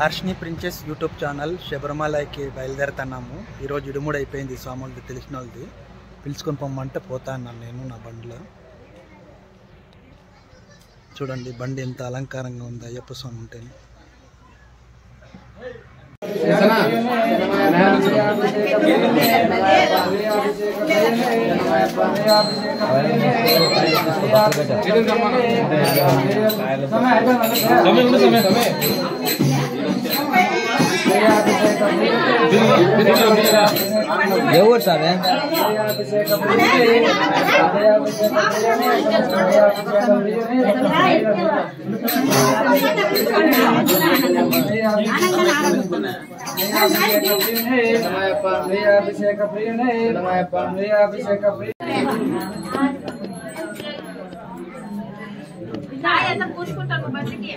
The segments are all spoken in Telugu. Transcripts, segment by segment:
హర్షిని ప్రిన్సెస్ యూట్యూబ్ ఛానల్ శబరిమలకి బయలుదేరుతున్నాము. ఈరోజు ఇడుముడు అయిపోయింది. స్వాములది తెలిసిన వాళ్ళది పిలుచుకొని పొమ్మంటే పోతాను నేను నా బండిలో. చూడండి బండి ఎంత అలంకారంగా ఉంది అయ్యప్ప స్వామి ఉంటేనే. ఎవరు సార్ అభిషేక ప్రియనే అభిషేక ప్రియ పూసుకుంటాను బండికి.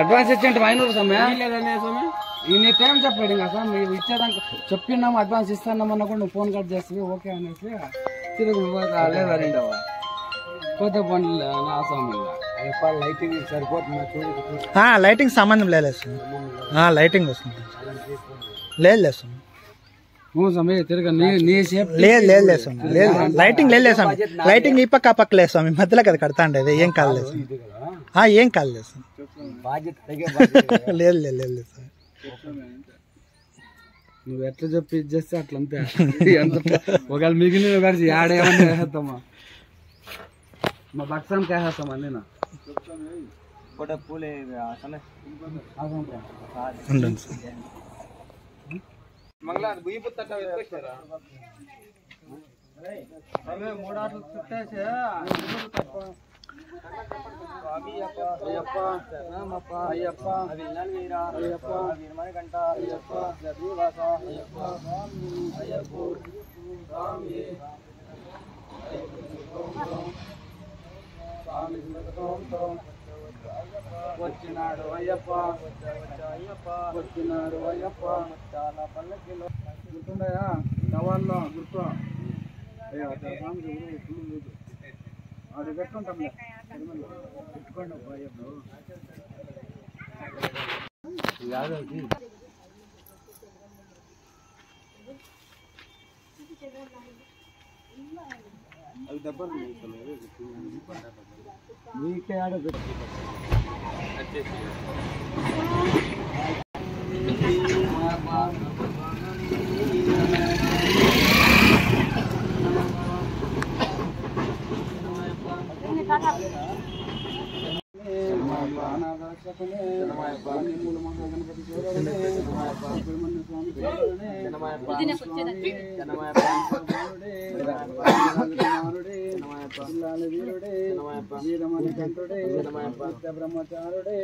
అడ్వాన్స్ ఇచ్చేంటే 500 సమయం నీ టైం చెప్పాడు ఇంకా సార్ మీరు ఇచ్చేదాకా చెప్పినాము అడ్వాన్స్ ఇస్తానమన్నా కూడా నువ్వు ఫోన్ కట్ చేస్తే ఓకే అనేసి తిరుగు లేదండవా కొత్త పనులు నా స్వామి లైటింగ్ సరిపోతుంది. లైటింగ్ సంబంధం లేదు సార్. లైటింగ్ వస్తుంది లేదు సార్. లేదు స్వామి లేదు లైటింగ్ లేదు స్వామి. లైటింగ్ ఈ పక్క ఆ పక్క లేదు స్వామి. మధ్యలో కదా కడతా ఉండేది. ఏం కాలేదు ఏం కాలేదు సార్. లేదు లేదు లేదు సార్. నువ్వు ఎట్లా చెప్పి ఇది చేస్తే అట్లంతే. ఒకవేళ మిగిలిన కలిసి ఆడేమన్నా వేసేస్తామా మా భక్తం కేసేస్తామా నేను ఉండండి సార్. వచ్చినాడు అయ్యప్ప వచ్చినాడు అయ్యప్ప చాలా పల్లకిలో గుర్తుండయా సవాల్లో గుర్తు అది పెట్టుకుంటాం పెట్టుకోండి అయ్యప్ప అవి దెబ్బలు మీకే ఆడ బ్రహ్మచారుడే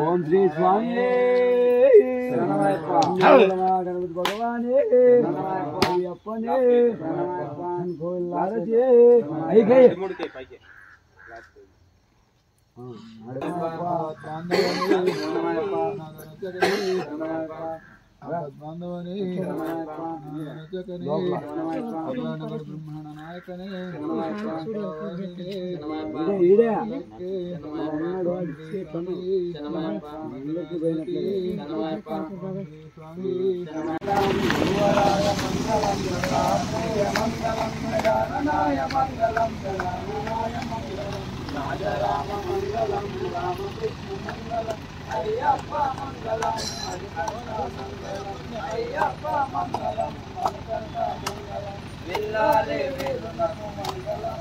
ఓం శ్రీ స్వామి గణపతి భగవానే అయ్యప్పనే బాంధవని బ్రహ్మాండ నాయకనే రాజరామ మంగళం రామకృష్ణ మంగళం అయ్యప్ప మంగళం అయ్యప్ప మంగళం విల్లాలే వేరునకు మంగళం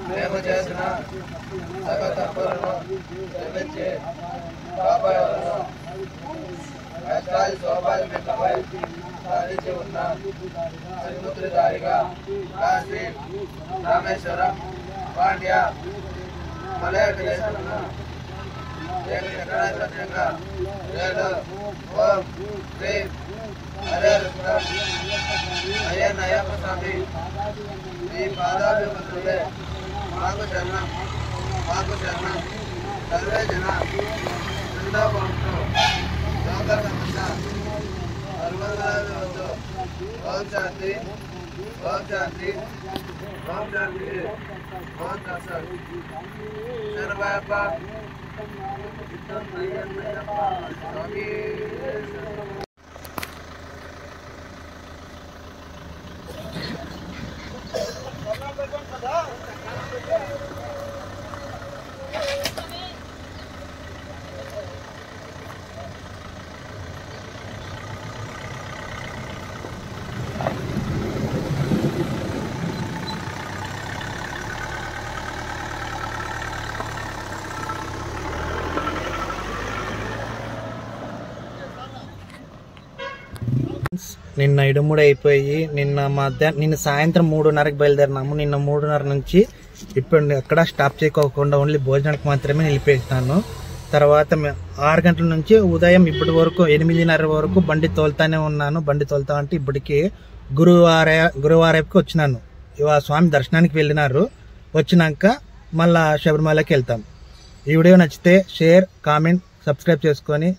మేము చేసిన సకల తప్పులను క్షమించి కాపాడలను. కష్టాది సౌభాగ్యపై సాధించి ఉన్న శ్రీముద్రధారిగా కాశీ, రామేశ్వరం, పాండ్య, మలయ దేశంలో సత్యంగా నేను ఓం శ్రీ హరే అయ్యప్ప స్వామి ఈ పాదాభివంతులే మాకు శరణం, మాకు శరణం. సర్వే జన బృందావంతో లోక సమస్య సర్వదావద్దు. ఓం శాంతి, ఓం శాంతి, ఓం శాంతి, ఓం తత్సత్. శరణమయ్యప్ప స్వామి. నిన్న ఇడుముడి అయిపోయి నిన్న సాయంత్రం 3:30కి బయలుదేరినాము. నిన్న 3:30 నుంచి ఇప్పుడు ఎక్కడ స్టాప్ చేయకోకుండా ఓన్లీ భోజనానికి మాత్రమే నిలిపేసినాను. తర్వాత 6 గంటల నుంచి ఉదయం ఇప్పటి వరకు 8:30 వరకు బండి తోలుతానే ఉన్నాను. బండి తోలుతా అంటే ఇప్పటికి గురువారంకి వచ్చినాను. ఇవాళ స్వామి దర్శనానికి వెళ్ళినారు. వచ్చినాక మళ్ళా శబరిమలకి వెళ్తాం. ఈ వీడియో నచ్చితే షేర్, కామెంట్, సబ్స్క్రైబ్ చేసుకొని